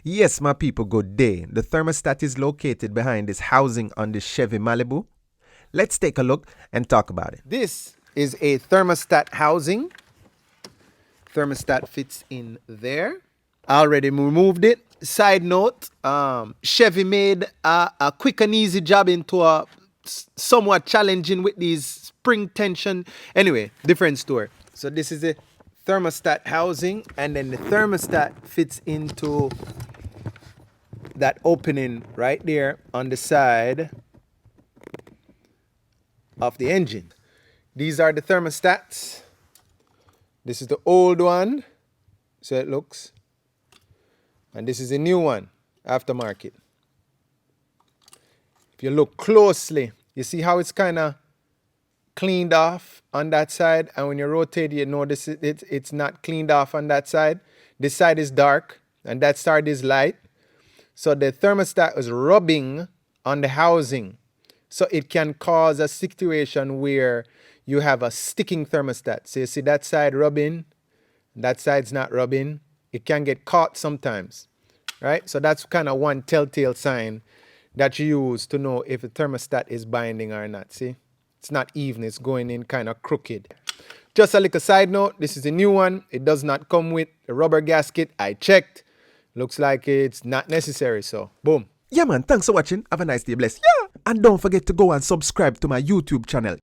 Yes, my people, good day. The thermostat is located behind this housing on the Chevy Malibu. Let's take a look and talk about it. This is a thermostat housing. Thermostat fits in there. I already removed it. Side note, Chevy made a quick and easy job into a somewhat challenging with these spring tension. Anyway, different story. So this is a thermostat housing, and then the thermostat fits into that opening right there on the side of the engine. These are the thermostats. This is the old one, so it looks. And this is a new one, aftermarket. If you look closely, you see how it's kind of cleaned off on that side, and when you rotate, you notice it's not cleaned off on that side. This side is dark, and that side is light. So the thermostat is rubbing on the housing. So it can cause a situation where you have a sticking thermostat. So you see that side rubbing, that side's not rubbing. It can get caught sometimes, right? So that's kind of one telltale sign that you use to know if the thermostat is binding or not. See, it's not even, it's going in kind of crooked. Just a little side note, this is a new one. It does not come with a rubber gasket. I checked. Looks like it's not necessary, so boom. Yeah man, thanks for watching. Have a nice day, bless. Yeah! And don't forget to go and subscribe to my YouTube channel.